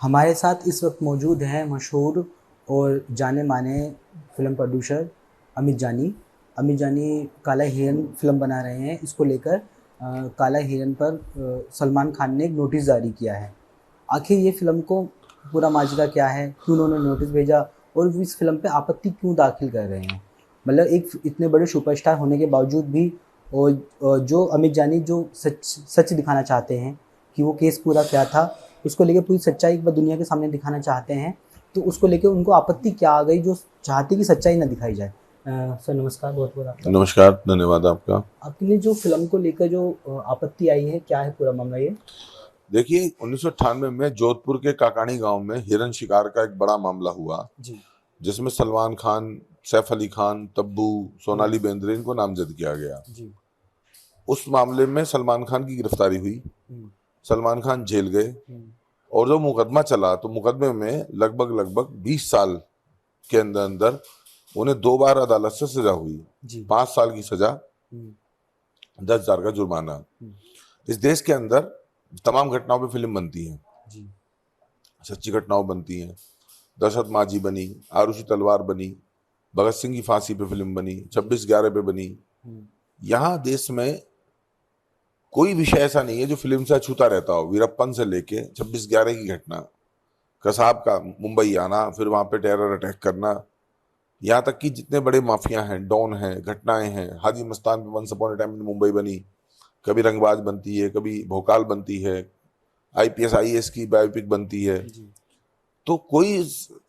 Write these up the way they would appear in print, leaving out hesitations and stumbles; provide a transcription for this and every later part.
हमारे साथ इस वक्त मौजूद हैं मशहूर और जाने माने फिल्म प्रोड्यूसर अमित जानी। अमित जानी काला हिरन फिल्म बना रहे हैं। इसको लेकर काला हिरन पर सलमान खान ने एक नोटिस जारी किया है। आखिर ये फिल्म को पूरा माजरा क्या है, क्यों उन्होंने नोटिस भेजा और वो इस फिल्म पे आपत्ति क्यों दाखिल कर रहे हैं। मतलब एक इतने बड़े सुपरस्टार होने के बावजूद भी और जो अमित जानी जो सच दिखाना चाहते हैं कि वो केस पूरा क्या था, उसको लेके पूरी सच्चाई एक बार दुनिया के सामने दिखाना चाहते हैं, तो उसको लेके उनको आपत्ति क्या आ गई जो चाहती कि सच्चाई ना दिखाई जाए। सर नमस्कार, बहुत बहुत आपका। नमस्कार, धन्यवाद आपका। आपने जो फिल्म को लेकर जो आपत्ति आई है, क्या है पूरा मामला ये? देखिए, 1998 में जोधपुर के काकानी गांव में हिरन शिकार का एक बड़ा मामला हुआ, जी। जिसमें सलमान खान, सैफ अली खान, तब्बू, सोनाली बेंद्रे इनको नामजद किया गया। जी। उस मामले में सलमान खान की गिरफ्तारी हुई, सलमान खान जेल गए और जो मुकदमा चला तो मुकदमे में लगभग 20 साल के अंदर अंदर उन्हें 2 बार अदालत से सजा हुई। 5 साल की सजा, 10,000 का जुर्माना। इस देश के अंदर तमाम घटनाओं पे फिल्म बनती है, सच्ची घटनाओं बनती हैं। दशरथ माझी बनी, आरुषि तलवार बनी, भगत सिंह की फांसी पे फिल्म बनी, 26/11 पे बनी। यहाँ देश में कोई विषय ऐसा नहीं है जो फिल्म से अछूता रहता हो। वीरप्पन से लेके 26/11 की घटना, कसाब का मुंबई आना, फिर वहां पे टेरर अटैक करना, यहाँ तक कि जितने बड़े माफिया हैं, डॉन हैं, घटनाएं हैं। हाजी मस्तान पे once upon a time in Mumbai बनी, कभी रंगबाज बनती है, कभी भोकाल बनती है, IPS IAS की बायोपिक बनती है। तो कोई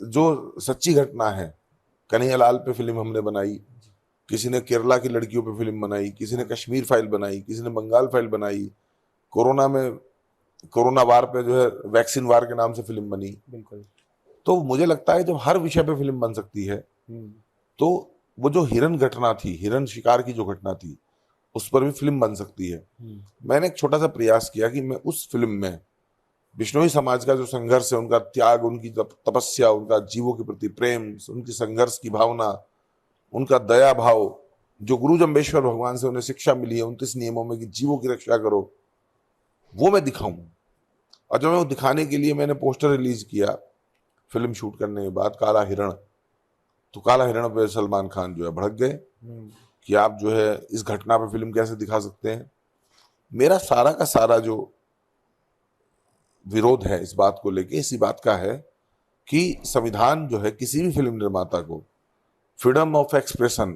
जो सच्ची घटना है, कन्हैयालाल पे फिल्म हमने बनाई, किसी ने केरला की लड़कियों पे फिल्म बनाई, किसी ने कश्मीर फाइल बनाई, किसी ने बंगाल फाइल बनाई, कोरोना में कोरोना वार पे जो है वैक्सीन वार के नाम से फिल्म बनी। बिल्कुल। तो मुझे लगता है जब हर विषय पे फिल्म बन सकती है, तो वो जो हिरन घटना थी, हिरन शिकार की जो घटना थी, उस पर भी फिल्म बन सकती है। मैंने एक छोटा सा प्रयास किया कि मैं उस फिल्म में बिश्नोई समाज का जो संघर्ष है, उनका त्याग, उनकी तपस्या, उनका जीवों के प्रति प्रेम, उनकी संघर्ष की भावना, उनका दया भाव, जो गुरु जम्बेश्वर भगवान से उन्हें शिक्षा मिली है 29 नियमों में कि जीवों की रक्षा करो, वो मैं दिखाऊं। और जब मैं वो दिखाने के लिए मैंने पोस्टर रिलीज किया फिल्म शूट करने के बाद, काला हिरण, तो काला हिरण पे सलमान खान जो है भड़क गए कि आप जो है इस घटना पे फिल्म कैसे दिखा सकते हैं। मेरा सारा का सारा जो विरोध है इस बात को लेके, इसी बात का है कि संविधान जो है किसी भी फिल्म निर्माता को फ्रीडम ऑफ एक्सप्रेशन,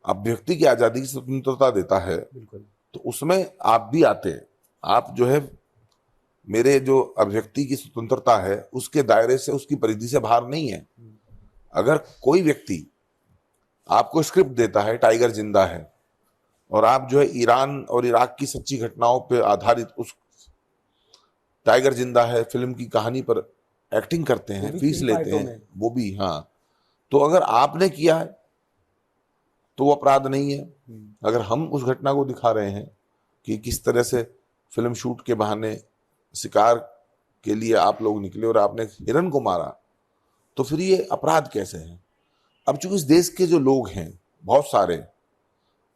अभिव्यक्ति की आजादी की स्वतंत्रता देता है। तो उसमें आप भी आते हैं, आप जो है मेरे जो अभिव्यक्ति की स्वतंत्रता है उसके दायरे से, उसकी परिधि से बाहर नहीं है। अगर कोई व्यक्ति आपको स्क्रिप्ट देता है टाइगर जिंदा है, और आप जो है ईरान और इराक की सच्ची घटनाओं पर आधारित उस टाइगर जिंदा है फिल्म की कहानी पर एक्टिंग करते हैं, फीस लेते हैं, वो भी, हाँ, तो अगर आपने किया है तो वो अपराध नहीं है। अगर हम उस घटना को दिखा रहे हैं कि किस तरह से फिल्म शूट के बहाने शिकार के लिए आप लोग निकले और आपने हिरन को मारा, तो फिर ये अपराध कैसे है? अब चूंकि इस देश के जो लोग हैं बहुत सारे,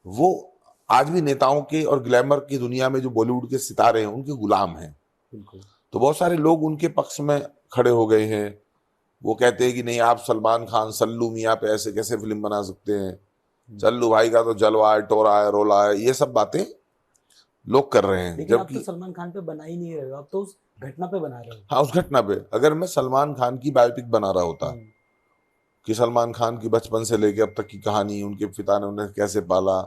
वो आज भी नेताओं के और ग्लैमर की दुनिया में जो बॉलीवुड के सितारे हैं उनके गुलाम हैं। तो बहुत सारे लोग उनके पक्ष में खड़े हो गए हैं। वो कहते हैं कि नहीं, आप सलमान खान सल्लू मियाँ पे ऐसे कैसे फिल्म बना सकते हैं, सल्लू भाई का तो जलवा है, टोरा है, रोला है, ये सब बातें लोग कर रहे हैं। लेकिन आप तो सलमान खान पे बना ही नहीं रहे हो, आप तो उस घटना पे बना रहे हो। हाँ, उस घटना पे। अगर मैं सलमान खान की बायोपिक बना रहा होता कि सलमान खान की बचपन से लेके अब तक की कहानी, उनके पिता ने उन्हें कैसे पाला,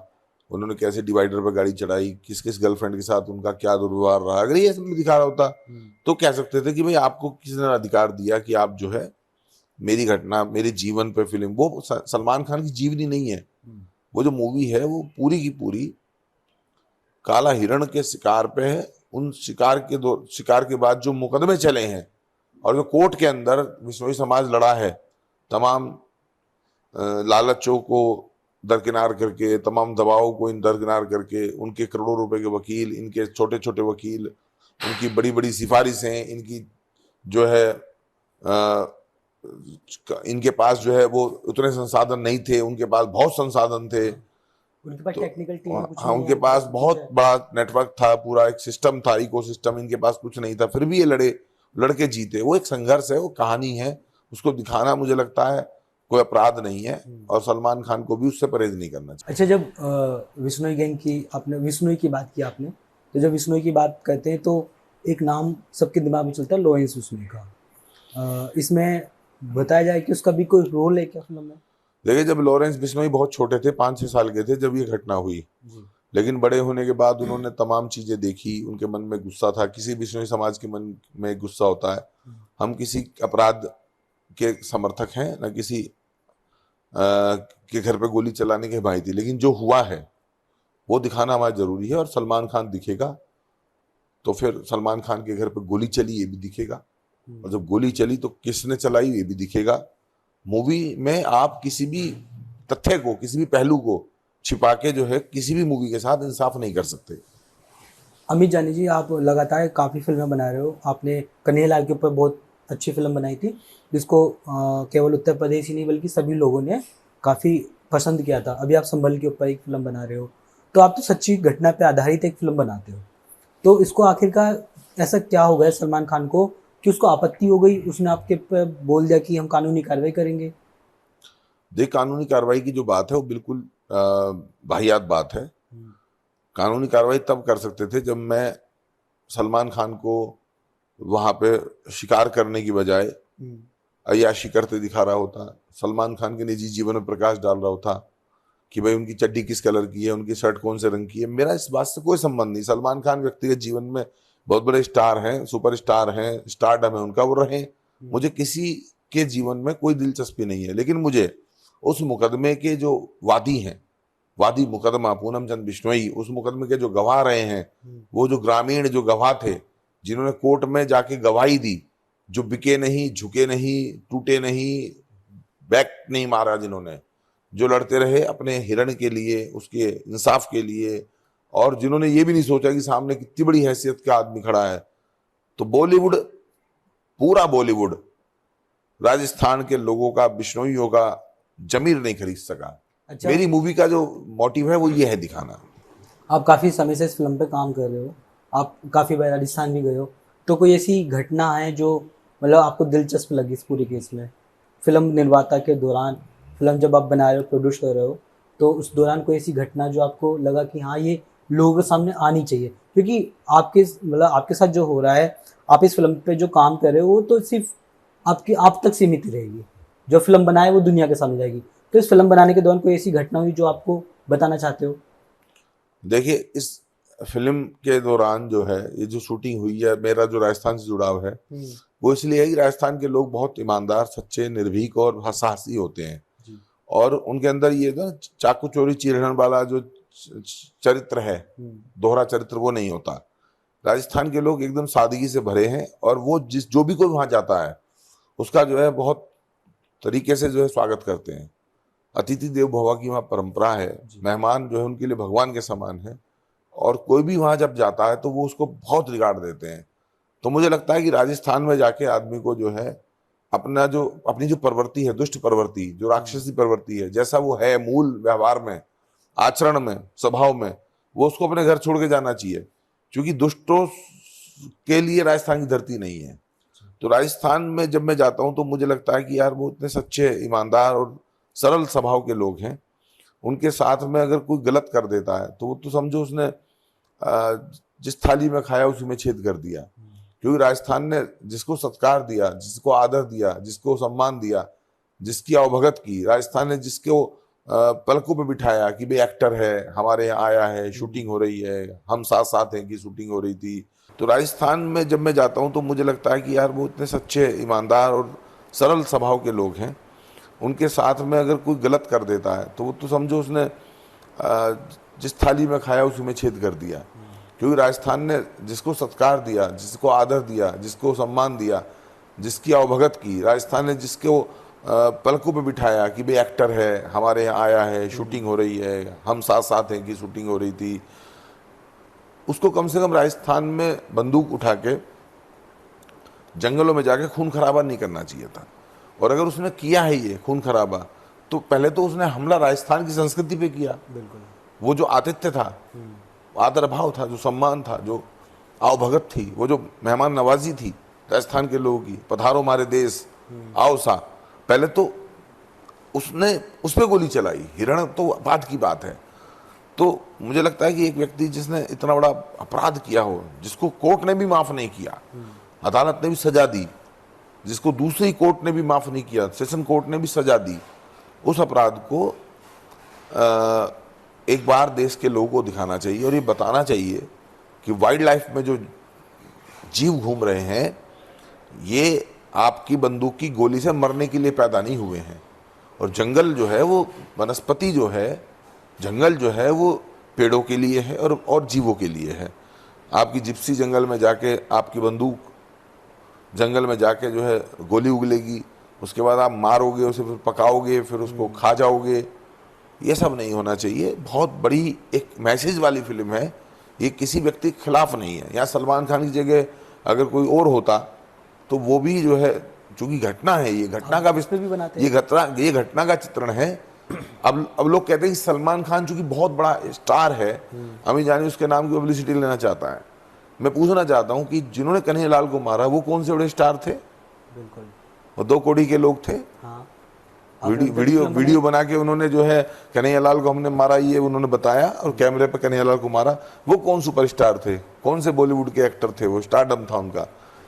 उन्होंने कैसे डिवाइडर पर गाड़ी चढ़ाई, किस किस गर्लफ्रेंड के साथ उनका क्या दुर्व्यवहार रहा, अगर ये सब दिखा रहा होता तो कह सकते थे कि भाई आपको किसने अधिकार दिया कि आप जो है मेरी घटना, मेरे जीवन पे फिल्म। वो सलमान खान की जीवनी नहीं है, वो जो मूवी है वो पूरी की पूरी काला हिरण के शिकार पे है। उन शिकार के बाद जो मुकदमे चले हैं और जो कोर्ट के अंदर बिश्नोई समाज लड़ा है, तमाम लालचों को दरकिनार करके, तमाम दबावों को दरकिनार करके, उनके करोड़ों रुपए के वकील, इनके छोटे छोटे वकील, उनकी बड़ी बड़ी सिफारिशें, इनकी जो है इनके पास जो है वो उतने संसाधन नहीं थे, उनके पास बहुत संसाधन थे, उनके पास टेक्निकल टीम कुछ हाँ, उनके पास बहुत बड़ा नेटवर्क था, पूरा एक सिस्टम था, इकोसिस्टम, इनके पास कुछ नहीं था, फिर भी ये लड़े लड़के जीते। वो एक संघर्ष है, वो कहानी है, उसको दिखाना मुझे लगता है कोई अपराध नहीं है, और सलमान खान को भी उससे परहेज नहीं करना चाहिए। अच्छा, जब विश्नोई गैंग की आपने, विश्नोई की बात की आपने, तो जब विश्नोई की बात करते हैं तो एक नाम सबके दिमाग में चलता है, लॉरेंस विश्नोई का। इसमें बताया जाए कि उसका भी कोई रोल है क्या फिल्म में? देखिए, जब लॉरेंस बिश्नोई बहुत छोटे थे, 5-6 साल के थे जब ये घटना हुई, लेकिन बड़े होने के बाद उन्होंने तमाम चीजें देखी, उनके मन में गुस्सा था। किसी बिश्नोई समाज के मन में गुस्सा होता है। हम किसी अपराध के समर्थक हैं, न किसी के घर पे गोली चलाने के हिमायती, लेकिन जो हुआ है वो दिखाना हमारा जरूरी है। और सलमान खान दिखेगा तो फिर सलमान खान के घर पे गोली चली ये भी दिखेगा, और जब गोली चली तो किसने चलाई ये भी दिखेगा। मूवी में आप किसी भी तथ्य को, किसी भी पहलू को छिपा के जो है किसी भी मूवी के साथ इंसाफ नहीं कर सकते। अमित जानी जी, आप लगातार काफ़ी फिल्में बना रहे हो। आपने कन्हैयालाल के ऊपर बहुत अच्छी फिल्म बनाई थी, जिसको केवल उत्तर प्रदेश ही नहीं बल्कि सभी लोगों ने काफ़ी पसंद किया था। अभी आप संभल के ऊपर एक फिल्म बना रहे हो, तो आप तो सच्ची घटना पे आधारित एक फिल्म बनाते हो। तो इसको आखिरकार ऐसा क्या हो गया सलमान खान को कि उसको आपत्ति हो गई, उसने आपके पे बोल दिया कि हम कानूनी कार्रवाई करेंगे? देख, कानूनी कार्रवाई की जो बात है वो बिल्कुल वाहियात बात है। कानूनी कार्रवाई तब कर सकते थे जब मैं सलमान खान को वहां पे शिकार करने की बजाय अय्याशी करते दिखा रहा होता, सलमान खान के निजी जीवन में प्रकाश डाल रहा होता कि भाई उनकी चड्डी किस कलर की है, उनकी शर्ट कौन से रंग की है। मेरा इस बात से कोई संबंध नहीं। सलमान खान व्यक्तिगत जीवन में बहुत बड़े स्टार हैं, सुपर स्टार हैं, स्टारडम है उनका, वो रहे। मुझे किसी के जीवन में कोई दिलचस्पी नहीं है, लेकिन मुझे उस मुकदमे के जो वादी हैं, वादी मुकदमा पूनम चंद बिश्नोई, उस मुकदमे के जो गवाह रहे हैं, वो जो ग्रामीण जो गवाह थे जिन्होंने कोर्ट में जाके गवाही दी, जो बिके नहीं, झुके नहीं, टूटे नहीं, बैक नहीं मारा, जिन्होंने जो लड़ते रहे अपने हिरण के लिए, उसके इंसाफ के लिए, और जिन्होंने ये भी नहीं सोचा कि सामने कितनी बड़ी हैसियत का आदमी खड़ा है। तो बॉलीवुड, पूरा बॉलीवुड राजस्थान के लोगों का, बिश्नोइयों का जमीर नहीं खरीद सका। अच्छा, मेरी मूवी का जो मोटिव है वो ये है दिखाना। आप काफ़ी समय से इस फिल्म पे काम कर रहे हो, आप काफ़ी बार राजस्थान भी गए हो, तो कोई ऐसी घटना है जो मतलब आपको दिलचस्प लगी इस पूरे केस में? फिल्म निर्माता के दौरान, फिल्म जब आप बना रहे हो, प्रोड्यूस कर रहे हो, तो उस दौरान कोई ऐसी घटना जो आपको लगा कि हाँ, ये लोगों के सामने आनी चाहिए? क्योंकि आपके मतलब आपके साथ जो हो रहा है, आप इस फिल्म पे जो काम कर रहे हो, वो तो सिर्फ आपकी आप तक सीमित रहेगी। जो फिल्म बनाए वो दुनिया के सामने जाएगी। तो इस फिल्म बनाने के दौरान कोई ऐसी घटना हुई जो आपको बताना चाहते हो? देखिए, इस फिल्म के दौरान जो है ये जो शूटिंग हुई है, मेरा जो राजस्थान से जुड़ाव है वो इसलिए है कि राजस्थान के लोग बहुत ईमानदार, सच्चे, निर्भीक और साहसी होते हैं। और उनके अंदर ये ना चाकू चोरी चीरहरण वाला जो चरित्र है, दोहरा चरित्र, वो नहीं होता। राजस्थान के लोग एकदम सादगी से भरे हैं, और वो जो भी कोई वहां जाता है उसका जो है बहुत तरीके से जो है स्वागत करते हैं। अतिथि देव भव की वहाँ परंपरा है। मेहमान जो है उनके लिए भगवान के समान है, और कोई भी वहाँ जब जाता है तो वो उसको बहुत रिगार्ड देते हैं। तो मुझे लगता है कि राजस्थान में जाके आदमी को जो है अपनी जो प्रवृत्ति है, दुष्ट प्रवृत्ति, जो राक्षसी प्रवृत्ति है, जैसा वो है मूल व्यवहार में, आचरण में, स्वभाव में, वो उसको अपने घर छोड़ के जाना चाहिए, क्योंकि दुष्टों के लिए राजस्थान की धरती नहीं है। तो राजस्थान में जब मैं जाता हूँ तो मुझे लगता है कि यार वो इतने सच्चे, ईमानदार और सरल स्वभाव के लोग हैं। उनके साथ में अगर कोई गलत कर देता है तो वो तो समझो उसने जिस थाली में खाया उसी में छेद कर दिया। क्योंकि राजस्थान ने जिसको सत्कार दिया, जिसको आदर दिया, जिसको सम्मान दिया, जिसकी अवभगत की, राजस्थान ने जिसको पलकों पे बिठाया कि भाई एक्टर है, हमारे यहाँ आया है, शूटिंग हो रही है, हम साथ साथ हैं कि शूटिंग हो रही थी। तो राजस्थान में जब मैं जाता हूँ तो मुझे लगता है कि यार वो इतने सच्चे, ईमानदार और सरल स्वभाव के लोग हैं। उनके साथ में अगर कोई गलत कर देता है तो वो तो समझो उसने जिस थाली में खाया उसी में छेद कर दिया। क्योंकि राजस्थान ने जिसको सत्कार दिया, जिसको आदर दिया, जिसको सम्मान दिया, जिसकी अवभगत की, राजस्थान ने जिसको पलकों पे बिठाया कि भाई एक्टर है, हमारे यहाँ आया है, शूटिंग हो रही है, हम साथ साथ हैं कि शूटिंग हो रही थी, उसको कम से कम राजस्थान में बंदूक उठा के जंगलों में जाके खून खराबा नहीं करना चाहिए था। और अगर उसने किया है ये खून खराबा, तो पहले तो उसने हमला राजस्थान की संस्कृति पे किया। बिल्कुल। वो जो आतिथ्य था, आदर भाव था, जो सम्मान था, जो आवभगत थी, वो जो मेहमान नवाजी थी राजस्थान के लोगों की, पधारो हमारे देश, आओ सा, पहले तो उसने उस पर गोली चलाई, हिरण तो बाद की बात है। तो मुझे लगता है कि एक व्यक्ति जिसने इतना बड़ा अपराध किया हो, जिसको कोर्ट ने भी माफ नहीं किया, अदालत ने भी सजा दी, जिसको दूसरी कोर्ट ने भी माफ नहीं किया, सेशन कोर्ट ने भी सजा दी, उस अपराध को एक बार देश के लोगों को दिखाना चाहिए और ये बताना चाहिए कि वाइल्ड लाइफ में जो जीव घूम रहे हैं ये आपकी बंदूक की गोली से मरने के लिए पैदा नहीं हुए हैं। और जंगल जो है वो, वनस्पति जो है, जंगल जो है वो पेड़ों के लिए है और जीवों के लिए है। आपकी जिप्सी जंगल में जाके, आपकी बंदूक जंगल में जाके जो है गोली उगलेगी, उसके बाद आप मारोगे उसे, फिर पकाओगे, फिर उसको खा जाओगे। ये सब नहीं होना चाहिए। बहुत बड़ी एक मैसेज वाली फिल्म है, ये किसी व्यक्ति के खिलाफ नहीं है। यहाँ सलमान खान की जगह अगर कोई और होता तो वो भी जो है, चूंकि घटना है, ये घटना का इसमें भी बनाते ये घटना का चित्रण है। अब लोग कहते हैं कि सलमान खान चूंकि बहुत बड़ा स्टार है, अमित जानी उसके नाम की पब्लिसिटी लेना चाहता है। मैं पूछना चाहता हूं कि जिन्होंने कन्हैयालाल को मारा वो कौन से बड़े स्टार थे? बिल्कुल, वो 2 कौड़ी के लोग थे। हाँ। वीडियो बना के उन्होंने जो है कन्हैयालाल को हमने मारा, ये उन्होंने बताया और कैमरे पे कन्हैयालाल को मारा। वो कौन सुपरस्टार थे? कौन से बॉलीवुड के एक्टर थे? वो स्टारडम था उनका।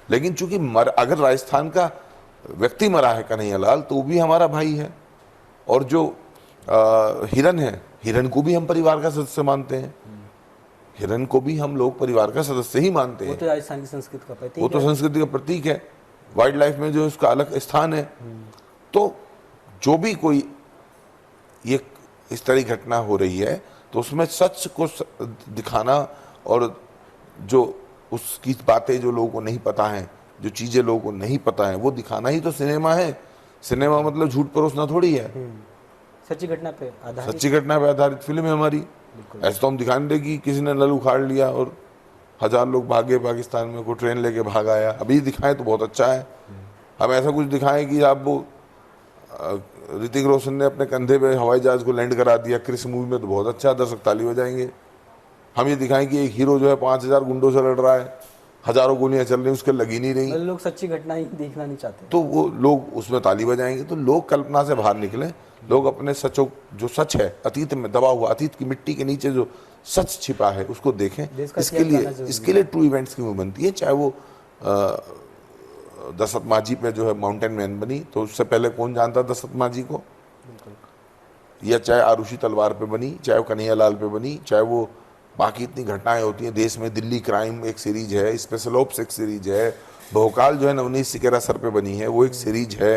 लेकिन चूंकि अगर राजस्थान का व्यक्ति मरा है कन्हैयालाल, तो वो भी हमारा भाई है। और जो हिरन है, हिरन को भी हम परिवार का सदस्य मानते हैं। हिरन को भी हम लोग परिवार का सदस्य ही मानते हैं। वो तो राजस्थान की संस्कृति का प्रतीक है। वो तो संस्कृति का प्रतीक है, वाइल्ड लाइफ में जो उसका अलग स्थान है। तो जो भी कोई ये इस तरह की घटना हो रही है तो उसमें सच को दिखाना और जो उसकी बातें जो लोगों को नहीं पता है, जो चीजें लोगों को नहीं पता है, वो दिखाना ही तो सिनेमा है। सिनेमा मतलब झूठ परोसना थोड़ी है। सच्ची घटना पे आधारित फिल्म है हमारी। ऐसा तो हम दिखा नहीं रहे कि किसी ने नल उखाड़ लिया और 1000 लोग भागे पाकिस्तान में, को ट्रेन लेके भाग आया। अभी दिखाएं तो बहुत अच्छा है। हम ऐसा कुछ दिखाएं कि आप वो ऋतिक रोशन ने अपने कंधे पे हवाई जहाज को लैंड करा दिया क्रिस मूवी में, तो बहुत अच्छा, दर्शक ताली बजाएंगे। हम ये दिखाएं कि एक हीरो जो है 5000 गुंडों से लड़ रहा है, हजारों गोलियां चल रही, उसके लगी नहीं रही, लोग सच्ची घटना ही देखना नहीं चाहते, तो वो लोग उसमें ताली बजाएंगे। तो लोग कल्पना से बाहर निकले, लोग अपने सचों, जो सच है अतीत में दबा हुआ, अतीत की मिट्टी के नीचे जो सच छिपा है उसको देखें। इसके लिए ट्रू इवेंट्स की मूवी बनती है। चाहे वो दशरथ माझी पे जो है माउंटेन मैन बनी, तो उससे पहले कौन जानता दशरथ माझी को, या चाहे आरुषि तलवार पे बनी, चाहे वो कन्हैयालाल पे बनी, चाहे वो बाकी इतनी घटनाएं होती हैं देश में। दिल्ली क्राइम एक सीरीज है, स्पेशल ऑप्स एक सीरीज है, भोकाल जो है नवनीत सिकेरा सर पे बनी है, वो एक सीरीज है।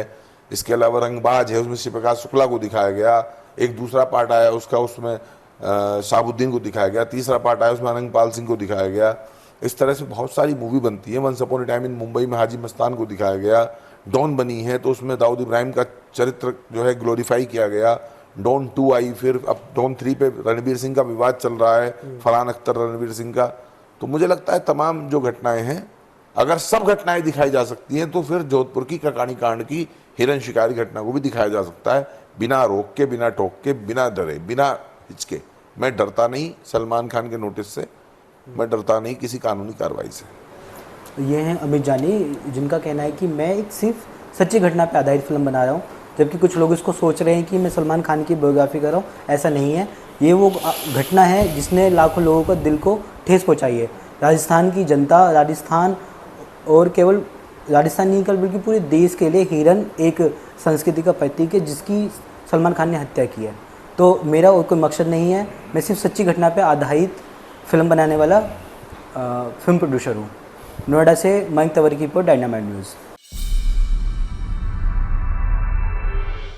इसके अलावा रंगबाज है, उसमें शिवप्रकाश शुक्ला को दिखाया गया। एक दूसरा पार्ट आया उसका, उसमें शाहबुद्दीन को दिखाया गया। तीसरा पार्ट आया उसमें अनंगपाल सिंह को दिखाया गया। इस तरह से बहुत सारी मूवी बनती है। Once upon a time in Mumbai में हाजी मस्तान को दिखाया गया। डॉन बनी है तो उसमें दाऊद इब्राहिम का चरित्र जो है ग्लोरीफाई किया गया। डॉन 2 आई, फिर अब डॉन 3 पे रणवीर सिंह का विवाद चल रहा है, फरहान अख्तर रणवीर सिंह का। तो मुझे लगता है तमाम जो घटनाएं हैं, अगर सब घटनाएं दिखाई जा सकती हैं तो फिर जोधपुर की ककानी कांड की हिरन शिकारी घटना को भी दिखाया जा सकता है, बिना रोक के, बिना टोक के, बिना डरे, बिना हिचके। मैं डरता नहीं सलमान खान के नोटिस से, मैं डरता नहीं किसी कानूनी कार्रवाई से। ये हैं अमित जानी, जिनका कहना है कि मैं एक सिर्फ सच्ची घटना पर आधारित फिल्म बना रहा हूँ, जबकि कुछ लोग इसको सोच रहे हैं कि मैं सलमान खान की बायोग्राफी कर रहा हूँ। ऐसा नहीं है, ये वो घटना है जिसने लाखों लोगों को दिल को ठेस पहुँचाई है। राजस्थान की जनता, राजस्थान और केवल राजस्थान नहीं कल बल्कि पूरे देश के लिए हिरन एक संस्कृति का प्रतीक है जिसकी सलमान खान ने हत्या की है। तो मेरा और कोई मकसद नहीं है, मैं सिर्फ सच्ची घटना पर आधारित फिल्म बनाने वाला फिल्म प्रोड्यूसर हूँ। नोएडा से मयंक तंवर की रिपोर्ट, डायनामाइट न्यूज़।